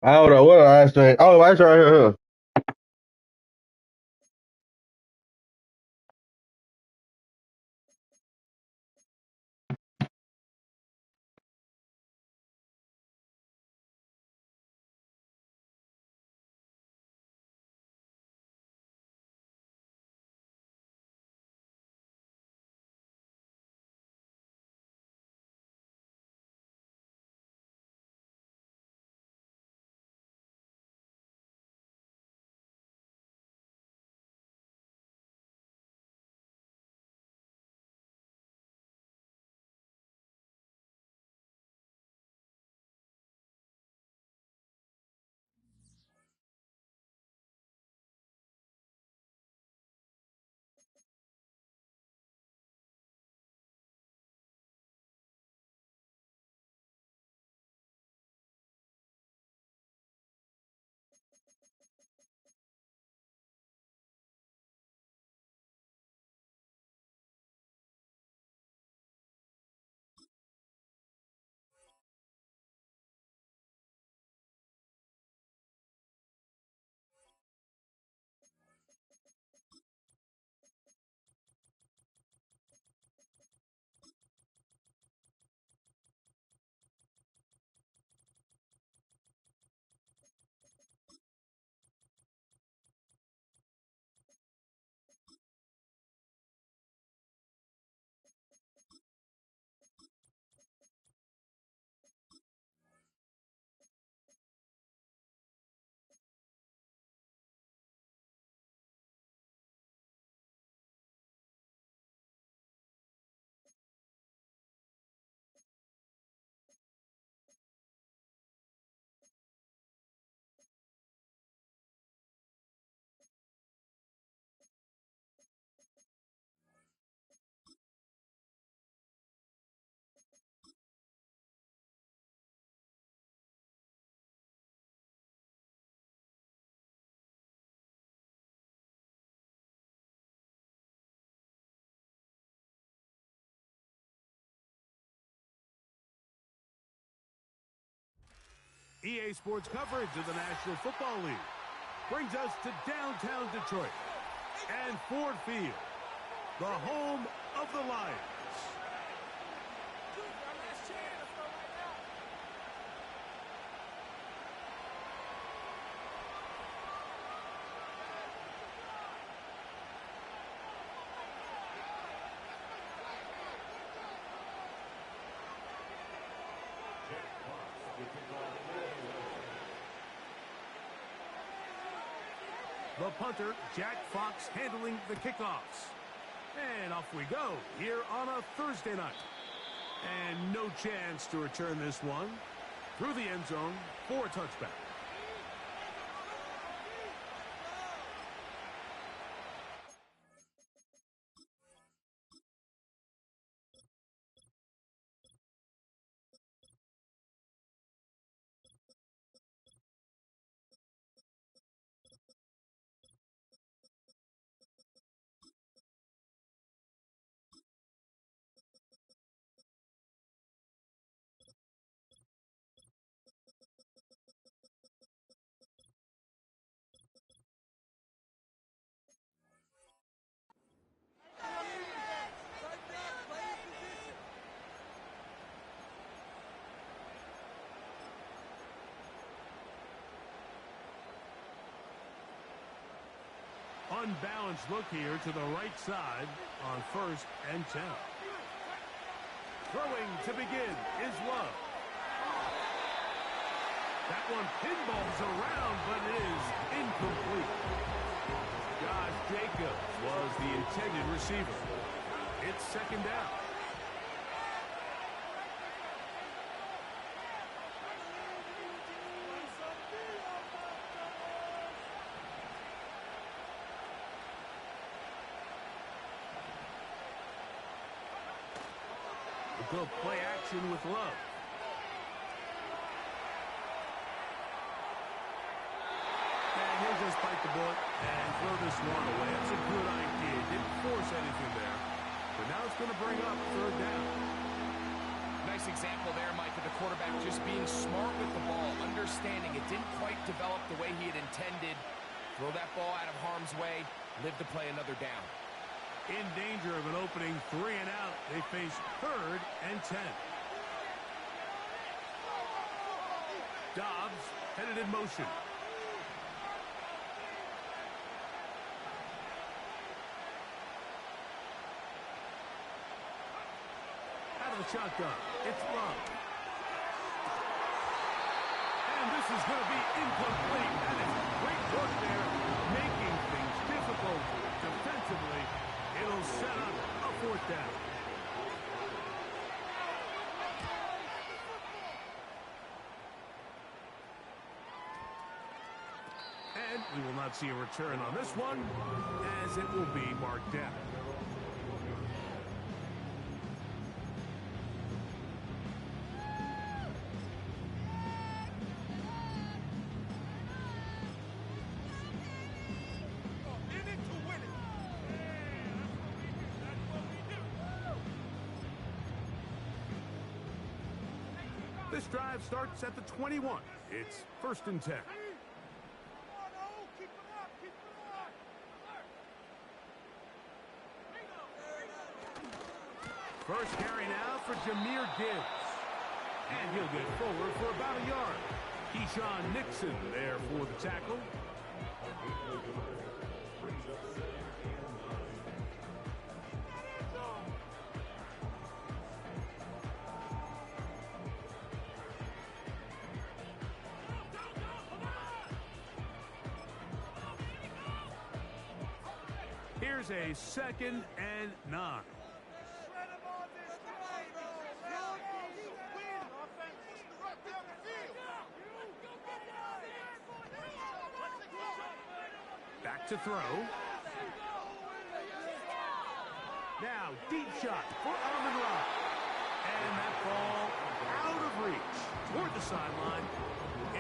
I don't know what I say. Oh, I right here. EA Sports coverage of the National Football League brings us to downtown Detroit and Ford Field, the home of the Lions. The punter, Jack Fox, handling the kickoffs. And off we go here on a Thursday night. And no chance to return this one through the end zone for a touchback. Unbalanced look here to the right side on 1st and 10. Throwing to begin is Love. That one pinballs around, but it is incomplete. Josh Jacobs was the intended receiver. It's 2nd down. Go play action with Love. And he'll just bite the bullet and throw this one away. It's a good idea. Didn't force anything there. But now it's going to bring up 3rd down. Nice example there, Mike, of the quarterback just Just being smart with the ball, understanding it didn't quite develop the way he had intended. Throw that ball out of harm's way, live to play another down. In danger of an opening 3 and out, they face 3rd and 10. Dobbs headed in motion. Out of the shotgun, it's Love. And this is going to be incomplete. That is great work there, making things difficult defensively. It'll set up a 4th down. And we will not see a return on this one, as it will be marked down. This drive starts at the 21. It's 1st and 10. First carry now for Jahmyr Gibbs. And he'll get forward for about a yard. Keyshawn Nixon there for the tackle. Here's a 2nd and 9. Back to throw. Now, deep shot for Amon-Ra. And that ball out of reach toward the sideline.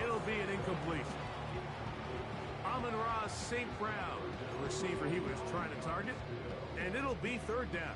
It'll be an incompletion. Amon-Ra St. Brown, the receiver he was trying to target. And it'll be 3rd down.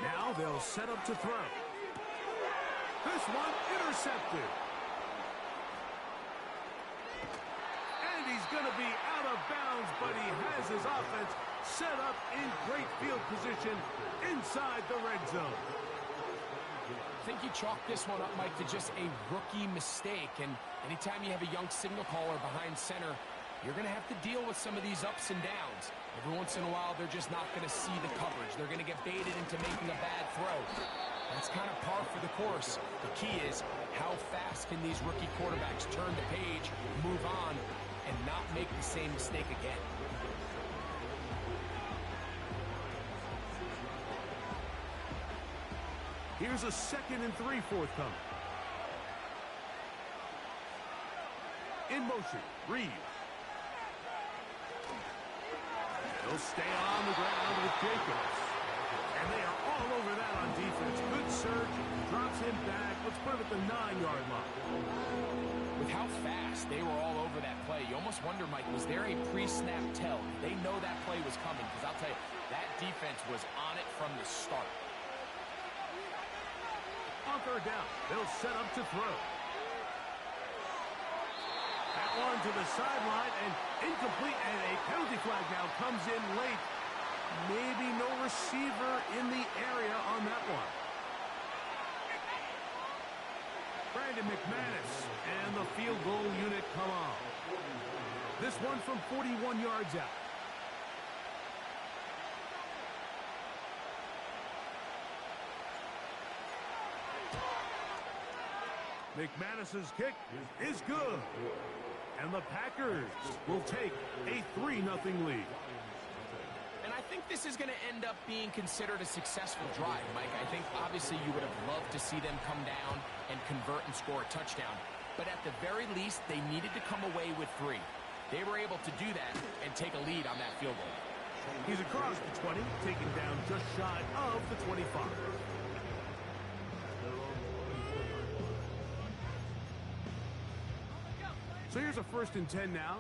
Now they'll set up to throw. This one intercepted. And he's going to be out of bounds, but he has his offense set up in great field position inside the red zone. I think you chalk this one up, Mike, to just a rookie mistake. And anytime you have a young signal caller behind center, you're going to have to deal with some of these ups and downs. Every once in a while, they're just not going to see the coverage. They're going to get baited into making a bad throw. That's kind of par for the course. The key is how fast can these rookie quarterbacks turn the page, move on, and not make the same mistake again. Here's a 2nd and 3 forthcoming. In motion, Reed. He'll stay on the ground with Jacobs. And they are all over that on defense. Good search, drops him back. Let's put him at the 9-yard line. With how fast they were all over that play, you almost wonder, Mike, was there a pre-snap tell? They know that play was coming, because I'll tell you, that defense was on it from the start. On 3rd down, they'll set up to throw. That one to the sideline and incomplete, and a penalty flag now comes in late. Maybe no receiver in the area on that one. Brandon McManus and the field goal unit come on. This one from 41 yards out. McManus's kick is good. And the Packers will take a 3-0 lead. And I think this is going to end up being considered a successful drive, Mike. I think obviously you would have loved to see them come down and convert and score a touchdown. but at the very least, they needed to come away with 3. They were able to do that and take a lead on that field goal. He's across the 20, taken down just shy of the 25. So here's a 1st and 10 now.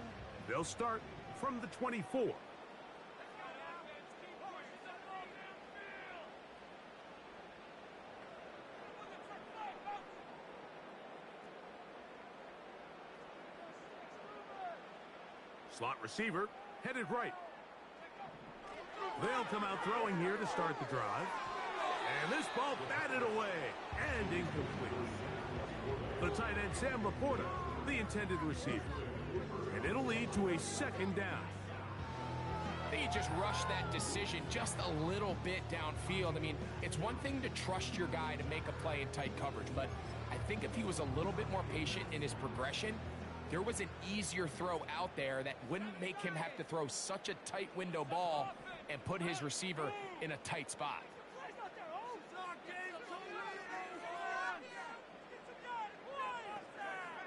They'll start from the 24. Slot receiver, headed right. They'll come out throwing here to start the drive. And this ball batted away and incomplete. The tight end, Sam Laporta, the intended receiver. And it'll lead to a 2nd down. They just rushed that decision just a little bit downfield. I mean, it's one thing to trust your guy to make a play in tight coverage, but I think if he was a little bit more patient in his progression, there was an easier throw out there that wouldn't make him have to throw such a tight window ball and put his receiver in a tight spot.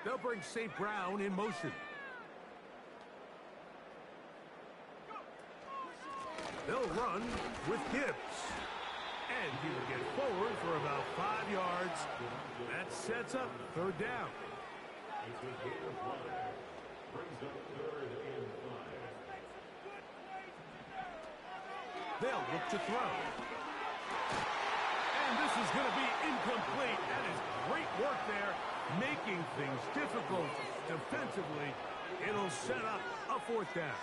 They'll bring St. Brown in motion. They'll run with Gibbs. And he will get forward for about 5 yards. That sets up 3rd down. They'll look to throw. And this is going to be incomplete. That is great work there, making things difficult defensively. It'll set up a 4th down.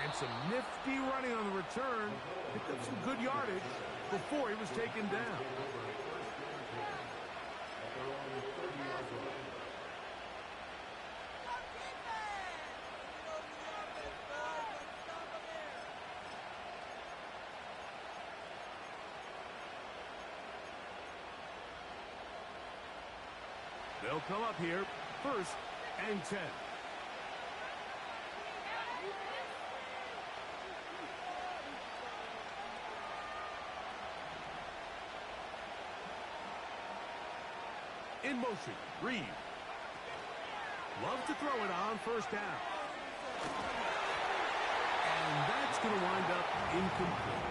And some nifty running on the return. Picked up some good yardage before he was taken down. They'll come up here, 1st and 10. In motion, Reed. Love to throw it on 1st down. And that's going to wind up incomplete.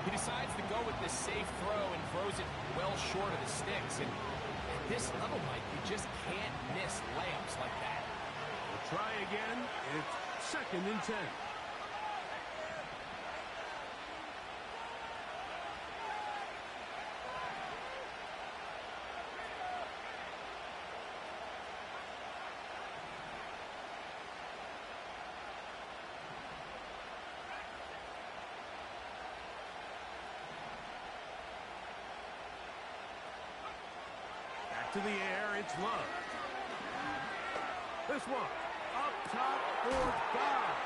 He decides to go with this safe throw and throws it well short of the sticks. And at this level, Mike, you just can't miss layups like that. We'll try again. It's 2nd and 10. To the air, it's Love. This one, up top for Dobbs.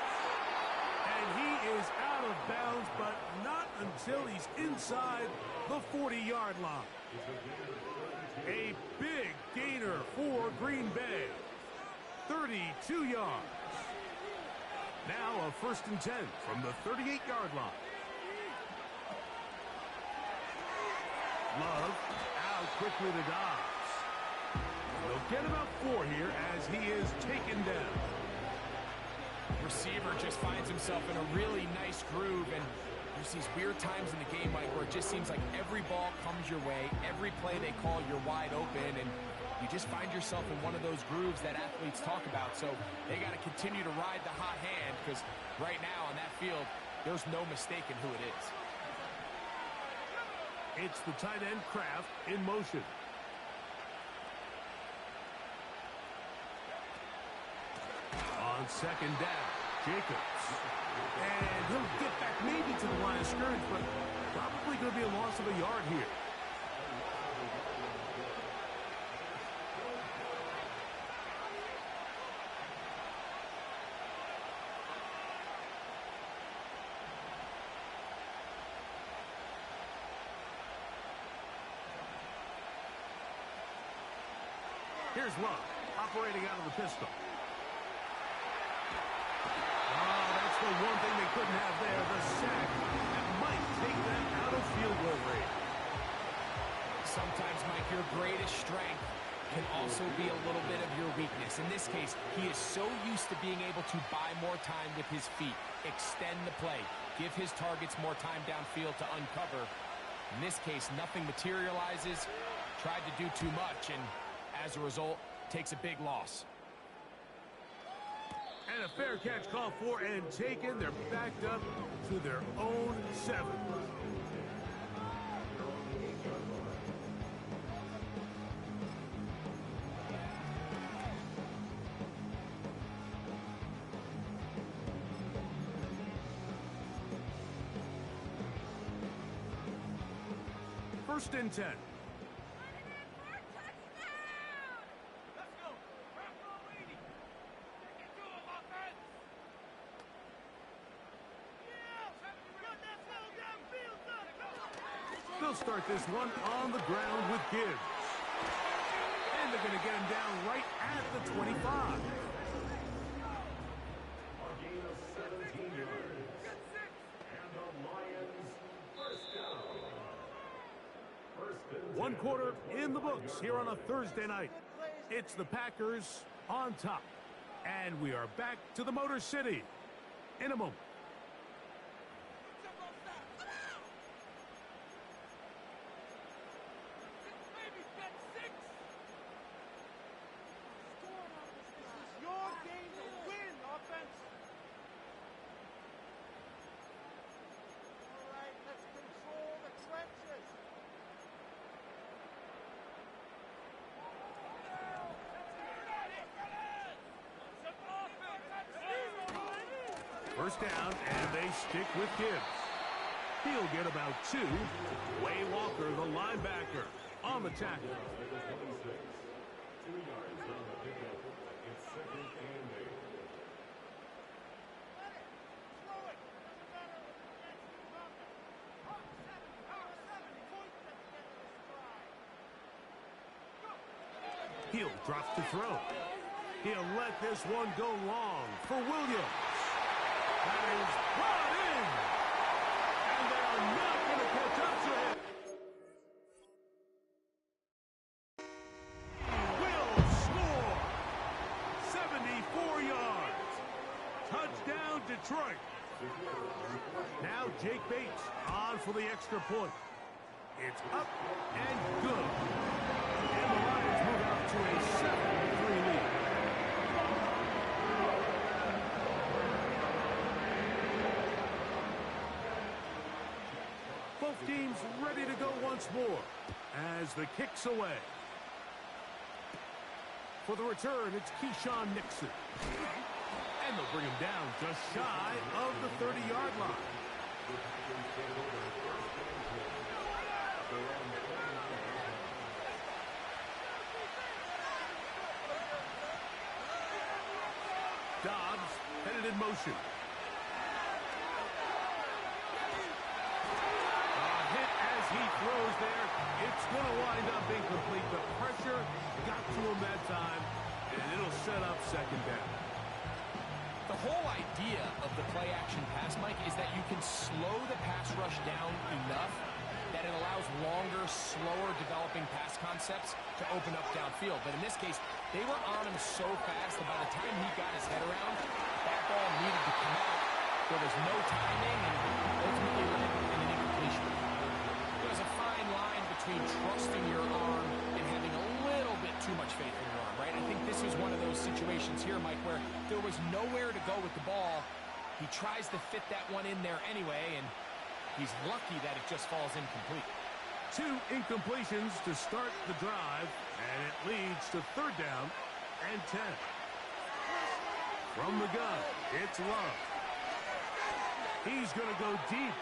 And he is out of bounds, but not until he's inside the 40-yard line. A big gainer for Green Bay. 32 yards. Now a 1st and 10 from the 38-yard line. Love out quickly to Dobbs. They'll get about 4 here as he is taken down. Receiver just finds himself in a really nice groove, and there's these weird times in the game, Mike, where it just seems like every ball comes your way, every play they call, you're wide open, and you just find yourself in one of those grooves that athletes talk about. So they got to continue to ride the hot hand, because right now on that field, there's no mistaking who it is. It's the tight end, Kraft, in motion. On 2nd down, Jacobs. And he'll get back maybe to the line of scrimmage, but probably going to be a loss of a yard here. Here's Love, operating out of the pistol. Oh, that's the one thing they couldn't have there the sack that might take them out of field goal range. Sometimes, Mike, your greatest strength can also be a little bit of your weakness. In this case, he is so used to being able to buy more time with his feet, extend the play, give his targets more time downfield to uncover. In this case, nothing materializes, tried to do too much, and as a result, takes a big loss. And a fair catch called for and taken. They're backed up to their own 7. First and 10. They'll start this one on the ground with Gibbs. And they're going to get him down right at the 25. One quarter in the books here on a Thursday night. It's the Packers on top. And we are back to the Motor City in a moment. First down, and they stick with Gibbs. He'll get about 2. Way Walker, the linebacker, on the tackle. Hill drops to throw. He'll let this one go long for Williams. That is brought in. And they are not going to catch up to him. He will score. 74 yards. Touchdown, Detroit. Now Jake Bates on for the extra point. It's up and good. And the Lions move out to a 7-3 lead. Both teams ready to go once more as the kick's away. For the return, it's Keyshawn Nixon. And they'll bring him down just shy of the 30-yard line. Dobbs headed in motion. He throws there. It's going to wind up incomplete. The pressure got to him that time, and it'll set up second down. The whole idea of the play-action pass, Mike, is that you can slow the pass rush down enough that it allows longer, slower developing pass concepts to open up downfield. But in this case, they were on him so fast that by the time he got his head around, that ball needed to come out. There was no timing, and ultimately landed in an incompletion. There's a fine line between trusting your arm and having a little bit too much faith in your arm, right? I think this is one of those situations here, Mike, where there was nowhere to go with the ball. He tries to fit that one in there anyway, and he's lucky that it just falls incomplete. 2 incompletions to start the drive, and it leads to third down and 10. From the gun, it's Love. He's going to go deep,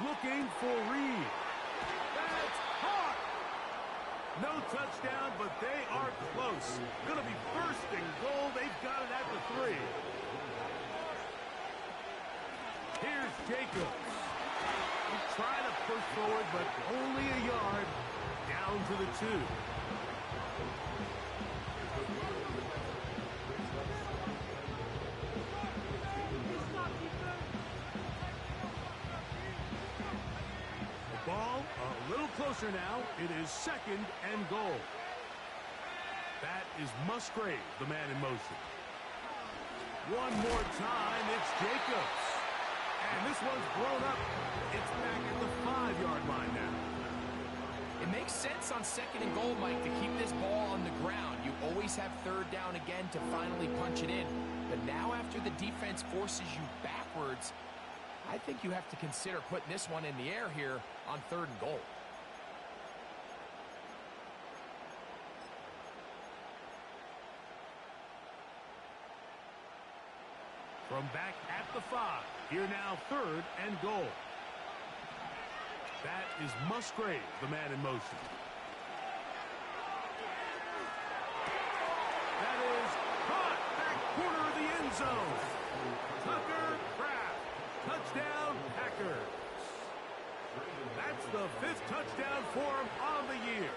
looking for Reed. That's hot. No touchdown, but they are close. Going to be first and goal. They've got it at the 3. Here's Jacobs. He tried to push forward, but only a yard down to the 2. closer now. It is 2nd and goal. That is Musgrave, the man in motion. One more time, it's Jacobs. And this one's blown up. It's back at the 5-yard line now. It makes sense on 2nd and goal, Mike, to keep this ball on the ground. You always have 3rd down again to finally punch it in. But now after the defense forces you backwards, I think you have to consider putting this one in the air here on 3rd and goal. From back at the 5, here now 3rd and goal. That is Musgrave, the man in motion. That is caught back corner of the end zone. Tucker Kraft, touchdown Packers. That's the 5th touchdown for him on the year.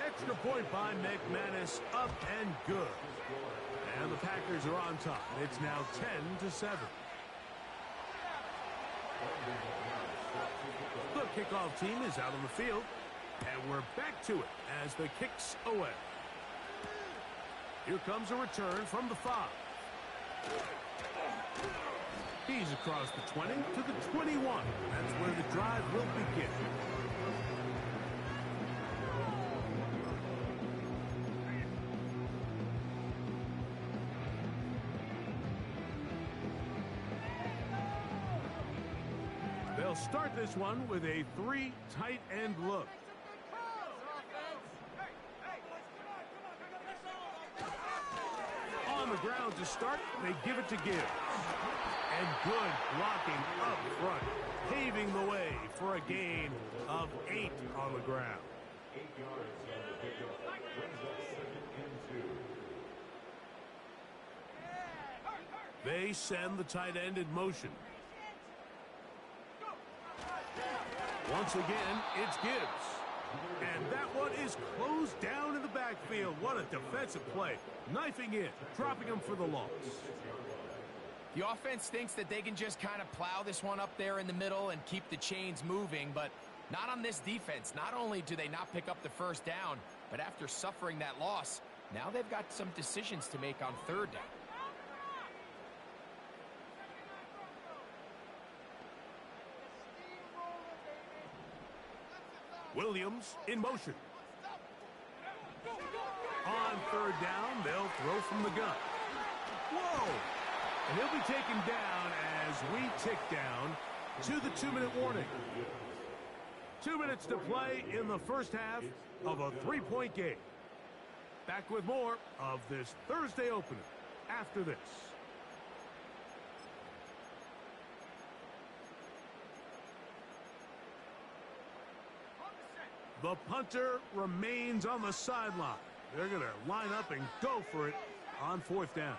Extra point by McManus, up and good. And the Packers are on top. It's now 10-7. The kickoff team is out on the field, and we're back to it as the kick's away. Here comes a return from the 5. He's across the 20 to the 21. That's where the drive will begin. They'll start this one with a 3 tight end look. On the ground to start, they give it to Gibbs. And good blocking up front, paving the way for a gain of 8 on the ground. 8 yards on the pickup brings up 2nd and 2. They send the tight end in motion. Once again, it's Gibbs. And that one is closed down in the backfield. What a defensive play. Knifing in, dropping him for the loss. The offense thinks that they can just kind of plow this one up there in the middle and keep the chains moving, but not on this defense. Not only do they not pick up the 1st down, but after suffering that loss, now they've got some decisions to make on 3rd down. Williams in motion. On 3rd down, they'll throw from the gun. Whoa! And he'll be taken down as we tick down to the 2-minute warning. 2 minutes to play in the first half of a 3-point game. Back with more of this Thursday opener after this. The punter remains on the sideline. They're going to line up and go for it on 4th down.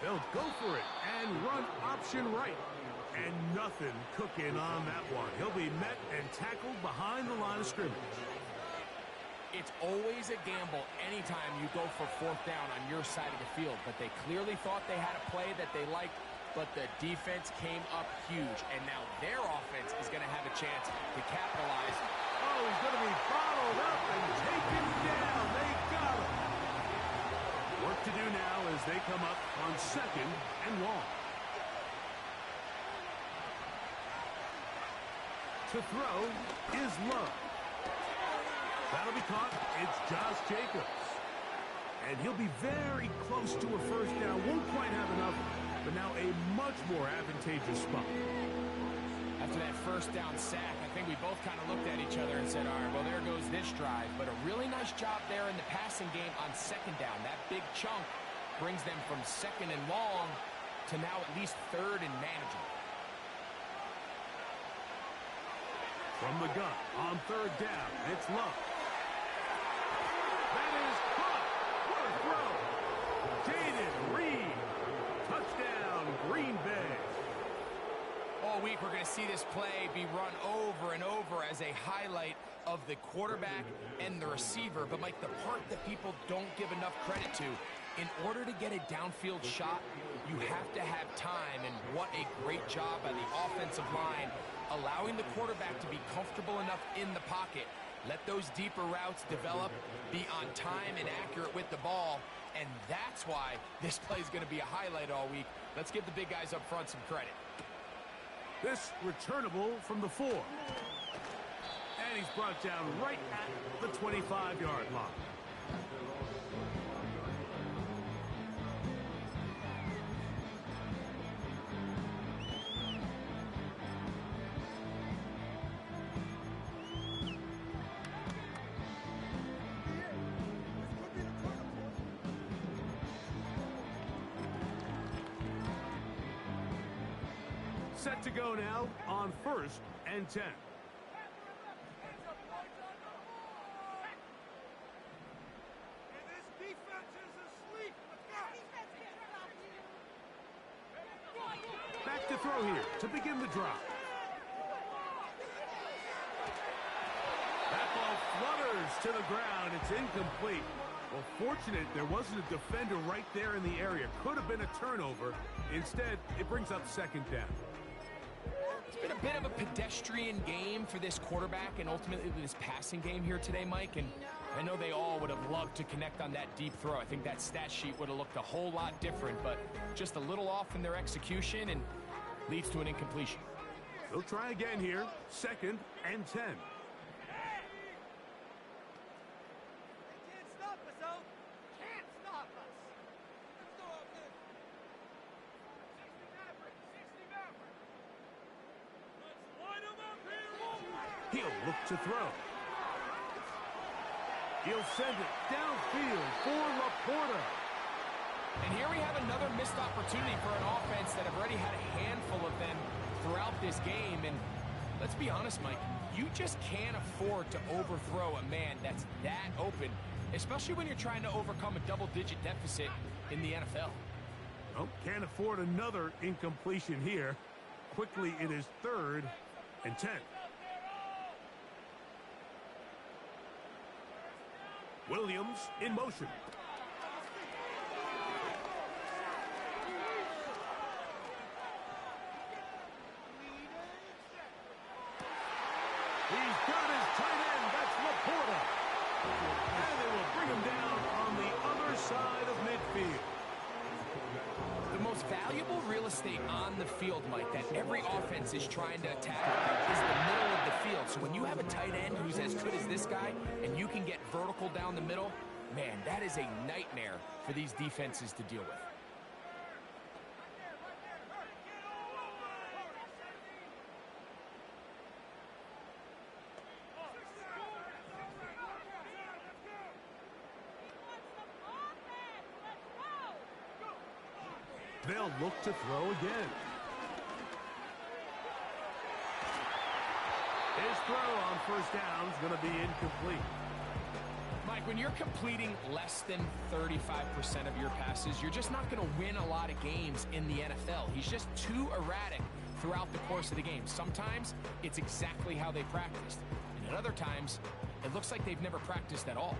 They'll go for it and run option right. And nothing cooking on that one. He'll be met and tackled behind the line of scrimmage. It's always a gamble anytime you go for 4th down on your side of the field, but they clearly thought they had a play that they liked, but the defense came up huge, and now their offense is going to have a chance to capitalize. Oh, he's going to be bottled up and taken down. They got him. Work to do now as they come up on 2nd and long. To throw is Love. That'll be caught. It's Josh Jacobs. And he'll be very close to a 1st down. Won't quite have enough, but now a much more advantageous spot. After that 1st down sack, I think we both kind of looked at each other and said, all right, well, there goes this drive. But a really nice job there in the passing game on 2nd down. That big chunk brings them from 2nd and long to now at least 3rd and manageable. From the gun on 3rd down, it's Love. That is caught. What a throw. Jaden Reed. Touchdown, Green Bay. All week we're going to see this play be run over and over as a highlight of the quarterback and the receiver. But, Mike, the part that people don't give enough credit to, in order to get a downfield shot, you have to have time. And what a great job by the offensive line, allowing the quarterback to be comfortable enough in the pocket. Let those deeper routes develop, be on time and accurate with the ball, and that's why this play is going to be a highlight all week. Let's give the big guys up front some credit. This returnable from the 4. And he's brought down right at the 25-yard line. Set to go now on 1st and 10. Back to throw here to begin the drive. That ball flutters to the ground. It's incomplete. Well, fortunate there wasn't a defender right there in the area. Could have been a turnover. Instead, it brings up 2nd down. It's been a bit of a pedestrian game for this quarterback and ultimately this passing game here today, Mike. And I know they all would have loved to connect on that deep throw. I think that stat sheet would have looked a whole lot different, but just a little off in their execution and leads to an incompletion. They'll try again here. 2nd and 10. He'll look to throw. He'll send it downfield for Laporta. And here we have another missed opportunity for an offense that have already had a handful of them throughout this game. And let's be honest, Mike, you just can't afford to overthrow a man that's that open, especially when you're trying to overcome a double-digit deficit in the NFL. Oh, can't afford another incompletion here. Quickly, it is 3rd and 10. Williams in motion. He's got his tight end. That's Laporta. And they will bring him down on the other side of midfield. The most valuable real estate on the field, Mike, that every offense is trying to attack is the middle of the field. So when you have a tight end who's as good as this guy and you can get vertical down the middle, man, that is a nightmare for these defenses to deal with. They'll look to throw again. His throw on 1st down is going to be incomplete. Mike, when you're completing less than 35% of your passes, you're just not going to win a lot of games in the NFL. He's just too erratic throughout the course of the game. Sometimes it's exactly how they practiced. And at other times, it looks like they've never practiced at all.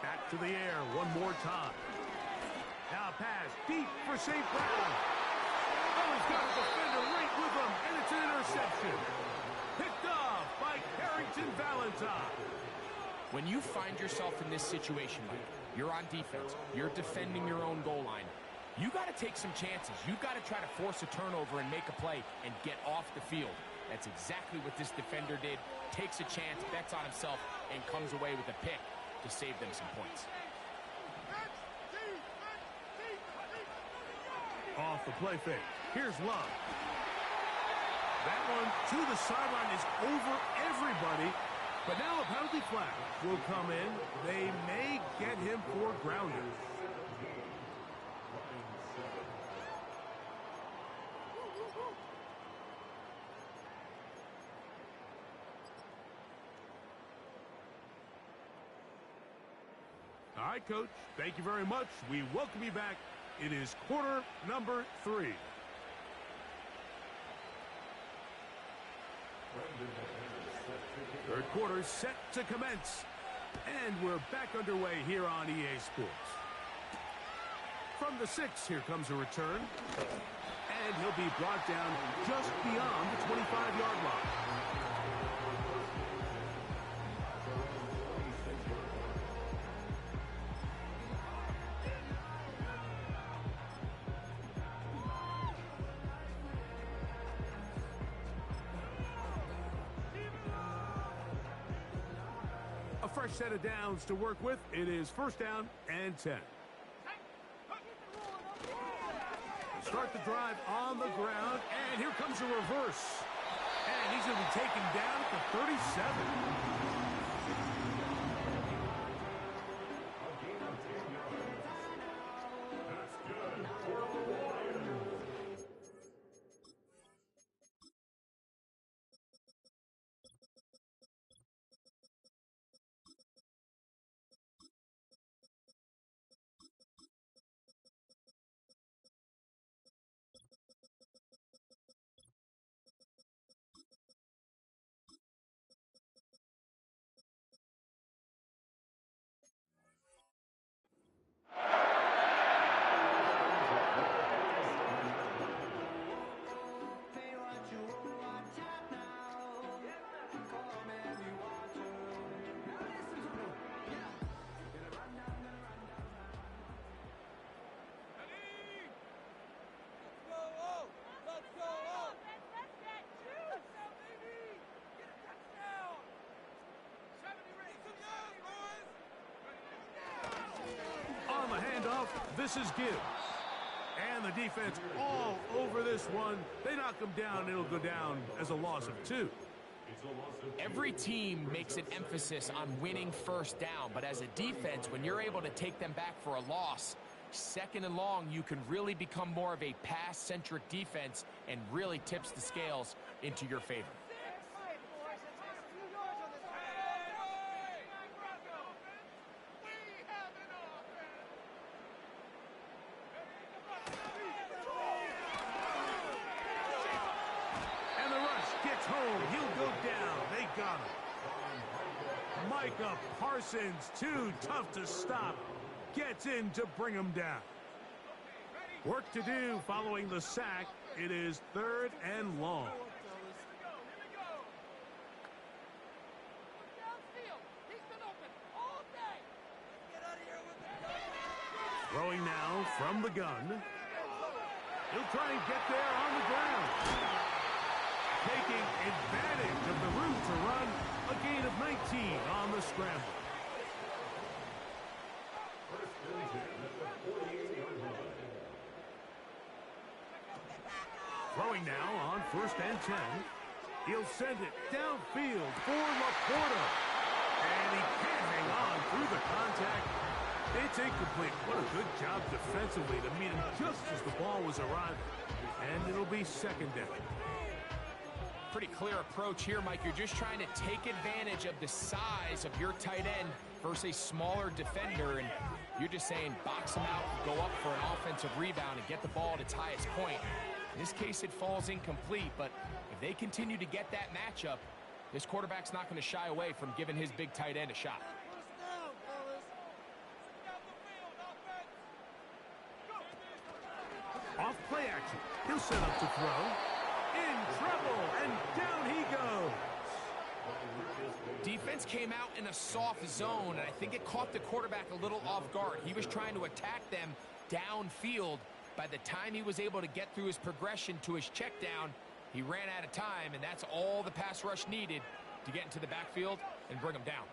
Back to the air one more time. Now pass deep for St. Brown. Oh, he's got a defender right with him, and it's an interception. Picked off by Carrington Valentine. When you find yourself in this situation, Mike, you're on defense, you're defending your own goal line, you got to take some chances. You got to try to force a turnover and make a play and get off the field. That's exactly what this defender did. Takes a chance, bets on himself, and comes away with a pick to save them some points. Off the play fake. Here's Love. That one to the sideline is over everybody. But now a penalty flag will come in. They may get him for grounding. All right, Coach. Thank you very much. We welcome you back. It is quarter number 3. Third quarter set to commence. And we're back underway here on EA Sports. From the 6, here comes a return. And he'll be brought down just beyond the 25-yard line. A fresh set of downs to work with. It is first down and 10. Start the drive on the ground, and here comes a reverse. And he's going to be taken down at the 37. This is Gibbs. And the defense all over this one. They knock him down. It'll go down as a loss of 2. Every team makes an emphasis on winning first down, but as a defense, when you're able to take them back for a loss, second and long, you can really become more of a pass-centric defense and really tips the scales into your favor. Micah Parsons, too tough to stop, gets in to bring him down. Work to do following the sack. It is third and long. Throwing now from the gun. He'll try and get there on the ground. Taking advantage of the room to run. A gain of 19 on the scramble. Throwing now on first and 10. He'll send it downfield for Laporta. And he can't hang on through the contact. It's incomplete. What a good job defensively to meet him just as the ball was arriving. And it'll be second down. Pretty clear approach here, Mike. You're just trying to take advantage of the size of your tight end versus a smaller defender, and you're just saying box him out, go up for an offensive rebound, and get the ball at its highest point. In this case, it falls incomplete, but if they continue to get that matchup, this quarterback's not going to shy away from giving his big tight end a shot. Off play action. He'll set up to throw. In trouble, and down he goes. Defense came out in a soft zone, and I think it caught the quarterback a little off guard. He was trying to attack them downfield. By the time he was able to get through his progression to his check down, he ran out of time, and that's all the pass rush needed to get into the backfield and bring him down.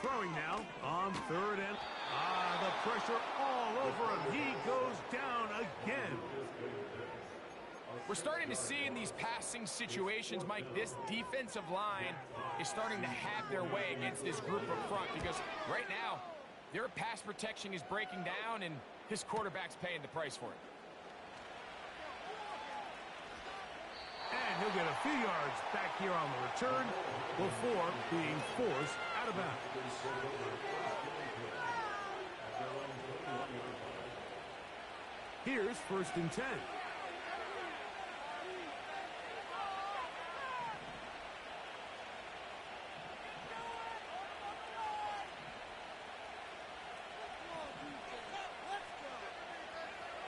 Throwing now on third and... the pressure all over him. He goes down again. We're starting to see in these passing situations, Mike, this defensive line is starting to have their way against this group up front because right now, their pass protection is breaking down and his quarterback's paying the price for it. And he'll get a few yards back here on the return before being forced out of bounds. Here's 1st and 10.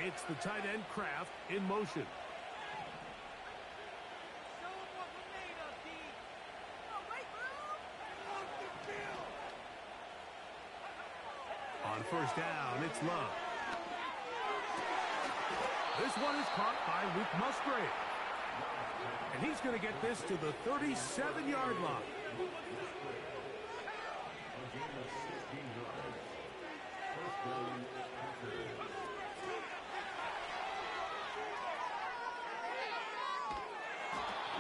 It's the tight end Kraft in motion. On 1st down, it's Love. This one is caught by Luke Musgrave. And he's going to get this to the 37-yard line.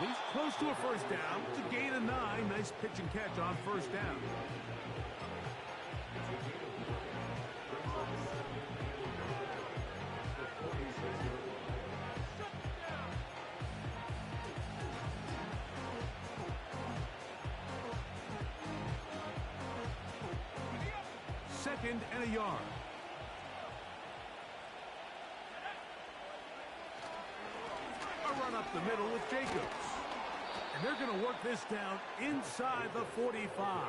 He's close to a 1st down to gain a 9. Nice pitch and catch on 1st down. Second and a yard. A run up the middle with Jacobs. And they're going to work this down inside the 45.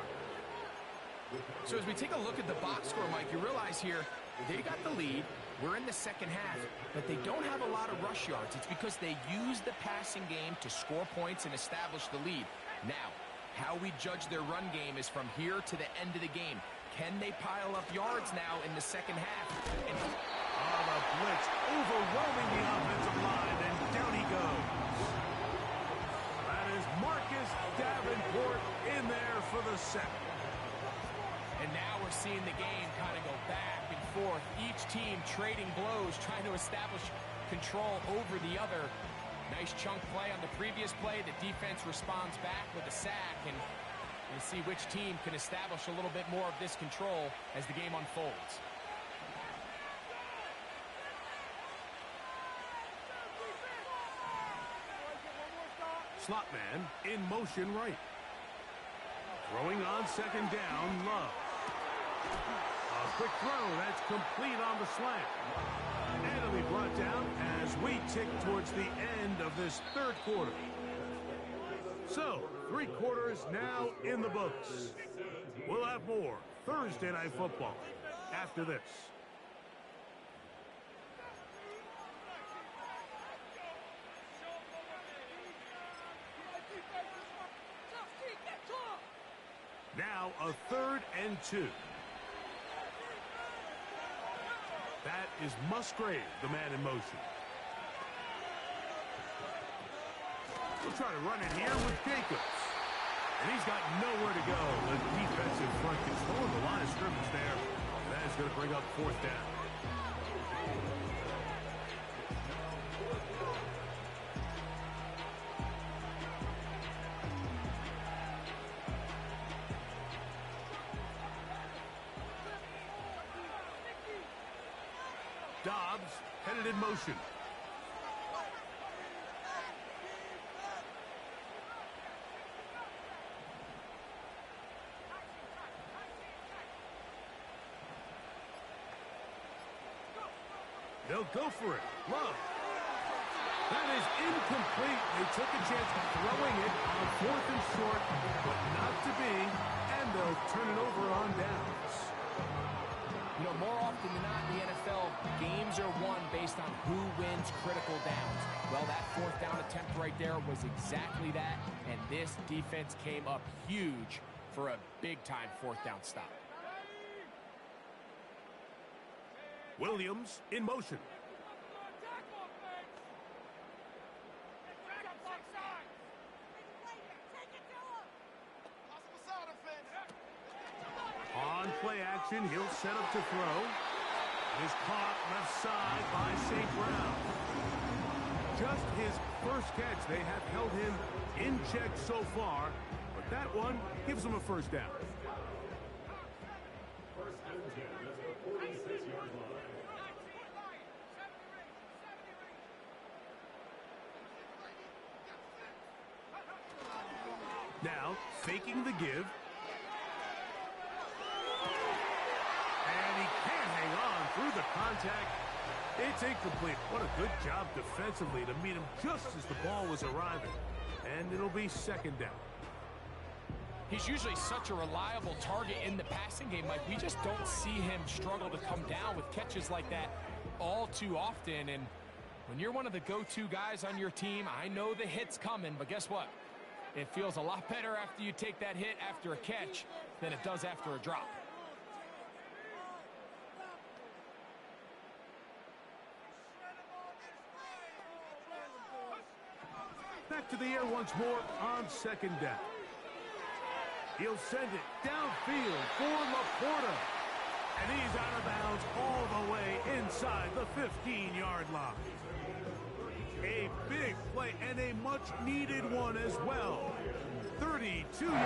So as we take a look at the box score, Mike, you realize here they got the lead. We're in the second half, but they don't have a lot of rush yards. It's because they use the passing game to score points and establish the lead. Now, how we judge their run game is from here to the end of the game. Can they pile up yards now in the second half? And the blitz overwhelming the offensive line, and down he goes. That is Marcus Davenport in there for the sack. And now we're seeing the game kind of go back and forth. Each team trading blows, trying to establish control over the other. Nice chunk play on the previous play. The defense responds back with a sack, and we'll see which team can establish a little bit more of this control as the game unfolds. Slot man in motion right. Throwing on 2nd down, Love. A quick throw, that's complete on the slant. And it'll be brought down as we tick towards the end of this 3rd quarter. So, 3 quarters now in the books. We'll have more Thursday Night Football after this. Now a 3rd and 2. That is Musgrave, the man in motion. We'll try to run it here with Jacobs. And he's got nowhere to go. The defensive front controlling the line of scrimmage there. That is going to bring up 4th down. Dobbs headed in motion. They'll go for it. Love. That is incomplete. They took a chance of throwing it on 4th and short, but not to be, and they'll turn it over on downs. You know, more often than not in the NFL, games are won based on who wins critical downs. Well, that 4th down attempt right there was exactly that, and this defense came up huge for a big-time 4th down stop. Williams in motion. On play action, he'll set up to throw. Is caught left side by St. Brown. Just his first catch. They have held him in check so far, but that one gives him a 1st down. now, faking the give. And he can't hang on through the contact. It's incomplete. What a good job defensively to meet him just as the ball was arriving. And it'll be second down. He's usually such a reliable target in the passing game, Mike. We just don't see him struggle to come down with catches like that all too often. And when you're one of the go-to guys on your team, I know the hit's coming, but guess what? It feels a lot better after you take that hit after a catch than it does after a drop. Back to the air once more on second down. He'll send it downfield for Laporta. And he's out of bounds all the way inside the 15-yard line. A big play and a much-needed one as well. 32 yards.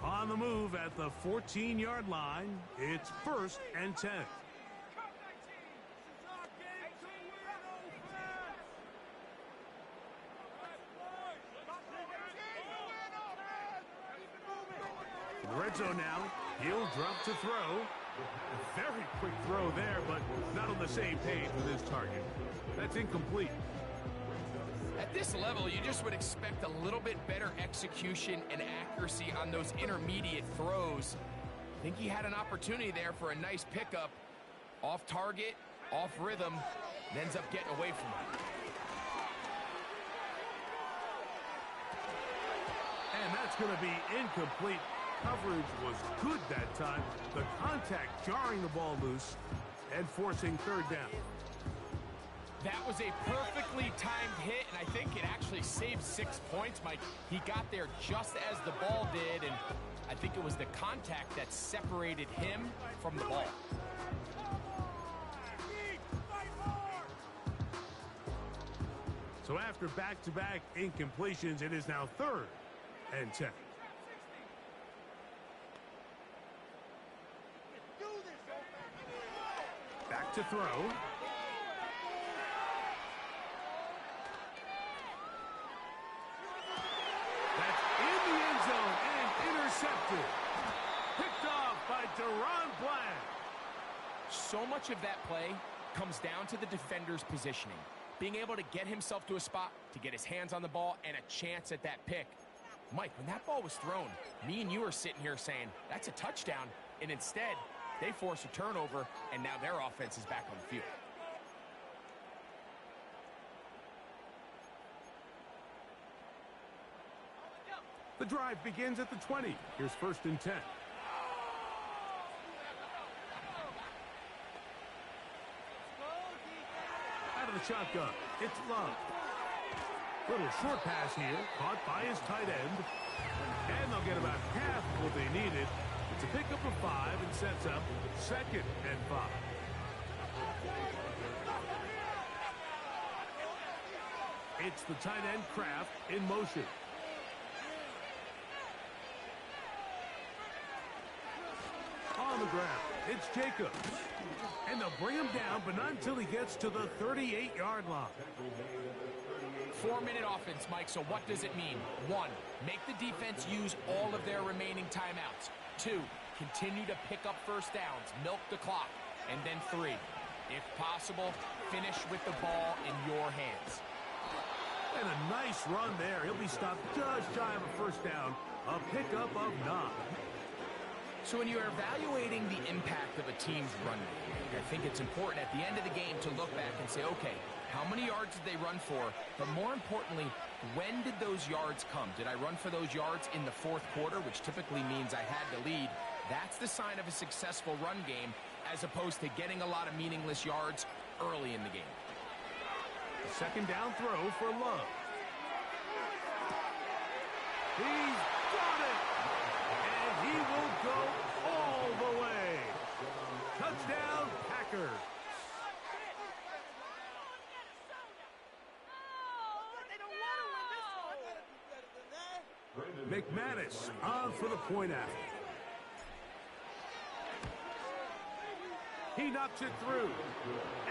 On the move at the 14-yard line, it's 1st and 10. Red zone now. He'll drop to throw. A very quick throw there, but not on the same page with his target. That's incomplete. At this level, you just would expect a little bit better execution and accuracy on those intermediate throws. I think he had an opportunity there for a nice pickup. Off target, off rhythm, and ends up getting away from it. And that's going to be incomplete. Coverage was good that time. The contact jarring the ball loose and forcing third down. That was a perfectly timed hit, and I think it actually saved 6 points, Mike. He got there just as the ball did, and I think it was the contact that separated him from the ball. So after back-to-back incompletions, it is now 3rd and 10. Back to throw. That's in the end zone and intercepted. Picked off by DaRon Bland. So much of that play comes down to the defender's positioning. Being able to get himself to a spot, to get his hands on the ball, and a chance at that pick. Mike, when that ball was thrown, me and you are sitting here saying, that's a touchdown, and instead, they force a turnover, and now their offense is back on the field. The drive begins at the 20. Here's 1st and 10. Out of the shotgun, it's Love. Little short pass here, caught by his tight end. And they'll get about half what they needed. It's a pickup of 5 and sets up 2nd and 5. It's the tight end Kraft in motion. On the ground, it's Jacobs. And they'll bring him down, but not until he gets to the 38-yard line. 4-minute offense, Mike, so what does it mean? 1, make the defense use all of their remaining timeouts. 2, continue to pick up first downs, milk the clock. And then 3, if possible, finish with the ball in your hands. And a nice run there. He'll be stopped just shy of a first down. A pickup of 9. So when you're evaluating the impact of a team's run game, I think it's important at the end of the game to look back and say, okay, how many yards did they run for? But more importantly, when did those yards come? Did I run for those yards in the 4th quarter, which typically means I had to lead? That's the sign of a successful run game, as opposed to getting a lot of meaningless yards early in the game. A 2nd down throw for Love. He's got it! And he will go all the way. Touchdown, Packers. McManus on for the point after. He knocks it through.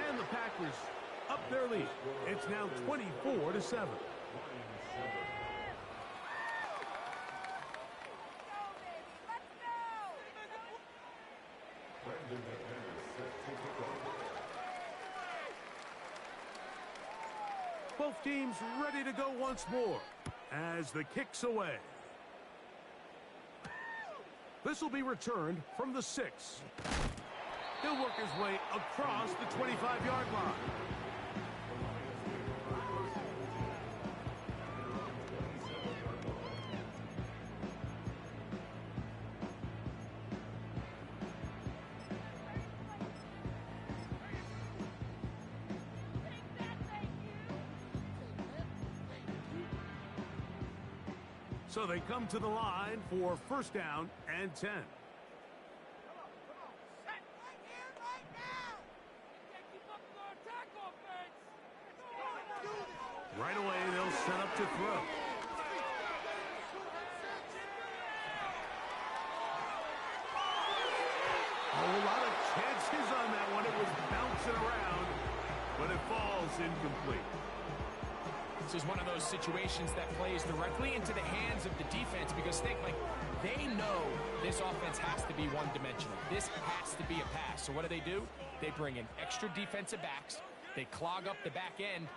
And the Packers up their lead. It's now 24-7. Both teams ready to go once more as the kick's away. This will be returned from the 6. He'll work his way across the 25-yard line. So they come to the line for first down and 10. Right away, they'll set up to throw. A lot of chances on that one. It was bouncing around, but it falls incomplete. This is one of those situations that plays directly into the hands of the defense because think, like, they know this offense has to be one-dimensional. This has to be a pass. So what do? They bring in extra defensive backs. They clog up the back end.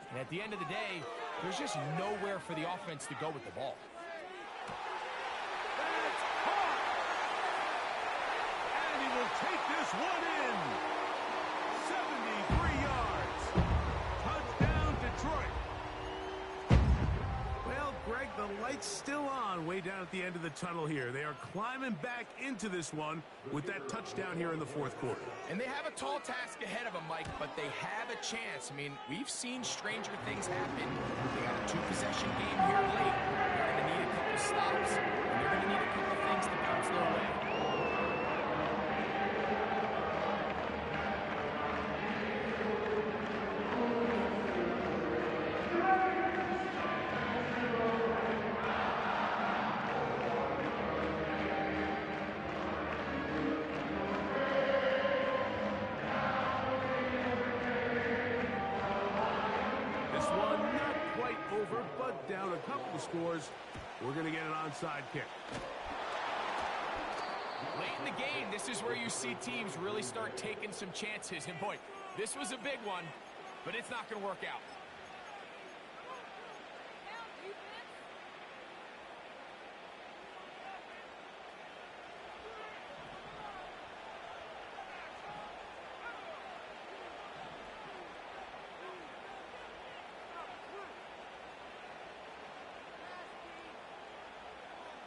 And at the end of the day, there's just nowhere for the offense to go with the ball. That's caught! And he will take this one in. 73 yards. Touchdown, Detroit. Well, Greg, the light's still on way down at the end of the tunnel here. They are climbing back into this one with that touchdown here in the fourth quarter. And they have a tall task ahead of them, Mike, but they have a chance. I mean, we've seen stranger things happen. They got a 2-possession game here late. They're going to need a couple stops, and they're going to need a couple things to bounce their way. Down a couple of scores, we're going to get an onside kick. Late in the game, this is where you see teams really start taking some chances. And boy, this was a big one, but it's not going to work out.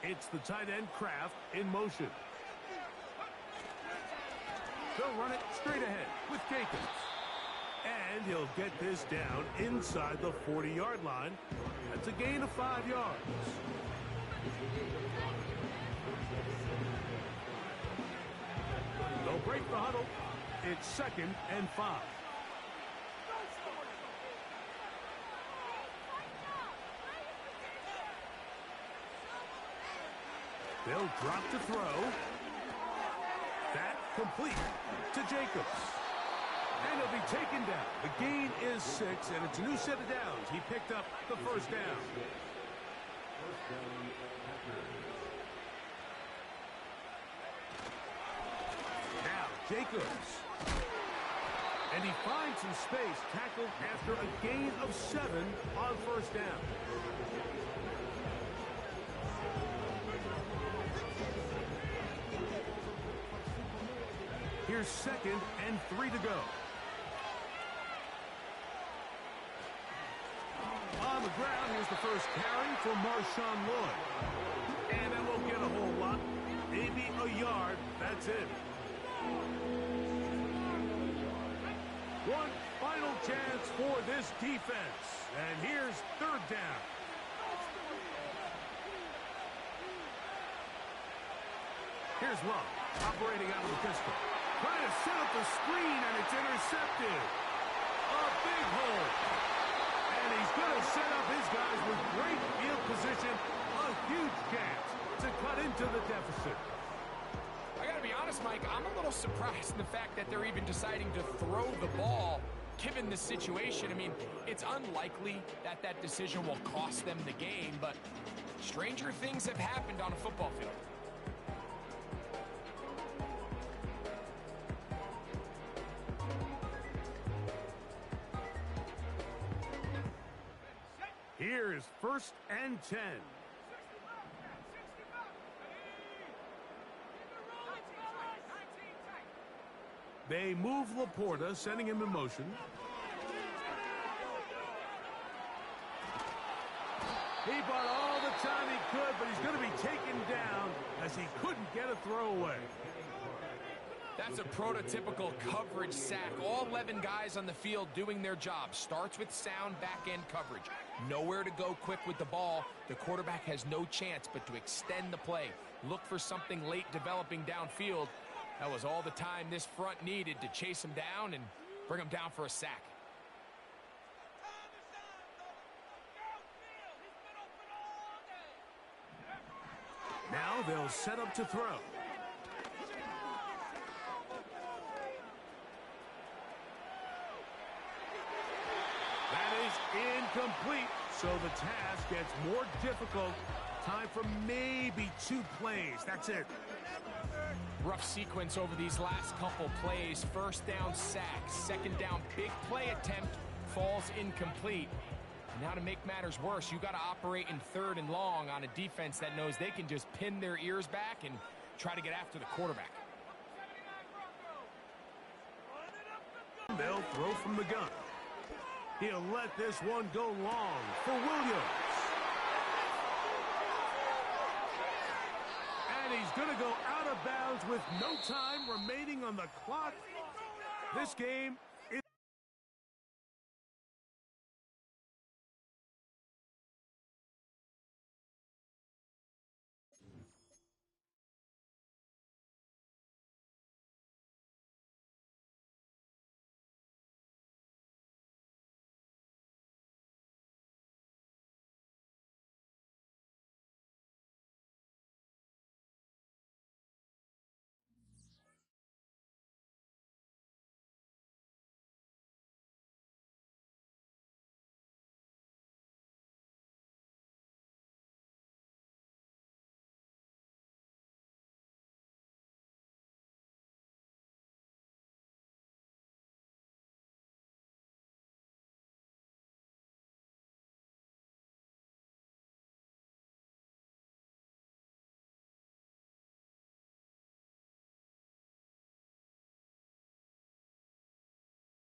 It's the tight end Kraft in motion. They'll run it straight ahead with Jacobs. And he'll get this down inside the 40-yard line. That's a gain of 5 yards. They'll break the huddle. It's 2nd and 5. They'll drop to throw. That complete to Jacobs. And he'll be taken down. The gain is 6, and it's a new set of downs. He picked up the first down. Now, Jacobs. And he finds some space, tackled after a gain of 7 on first down. Here's 2nd and 3 to go. On the ground, here's the first carry for Marshawn Lloyd. And that won't get a whole lot. Maybe a yard. That's it. One final chance for this defense. And here's 3rd down. Here's Love, operating out of the pistol. Trying to set up the screen, and it's intercepted. A big hole. And he's going to set up his guys with great field position. A huge chance to cut into the deficit. I got to be honest, Mike, I'm a little surprised in the fact that they're even deciding to throw the ball. given the situation, I mean, it's unlikely that that decision will cost them the game, but stranger things have happened on a football field. Here is 1st and 10. They move Laporta, sending him in motion. He bought all the time he could, but he's going to be taken down as he couldn't get a throwaway. That's a prototypical coverage sack. All 11 guys on the field doing their job. Starts with sound back-end coverage. Nowhere to go quick with the ball. The quarterback has no chance but to extend the play. Look for something late developing downfield. That was all the time this front needed to chase him down and bring him down for a sack. Now they'll set up to throw. That is incomplete, so the task gets more difficult. Time for maybe 2 plays. That's it. Rough sequence over these last couple plays. First down sack, second down big play attempt, falls incomplete. Now to make matters worse, you got to operate in 3rd and long on a defense that knows they can just pin their ears back and try to get after the quarterback. They'll throw from the gun. He'll let this one go long for Williams. And he's going to go out of bounds with no time remaining on the clock. This game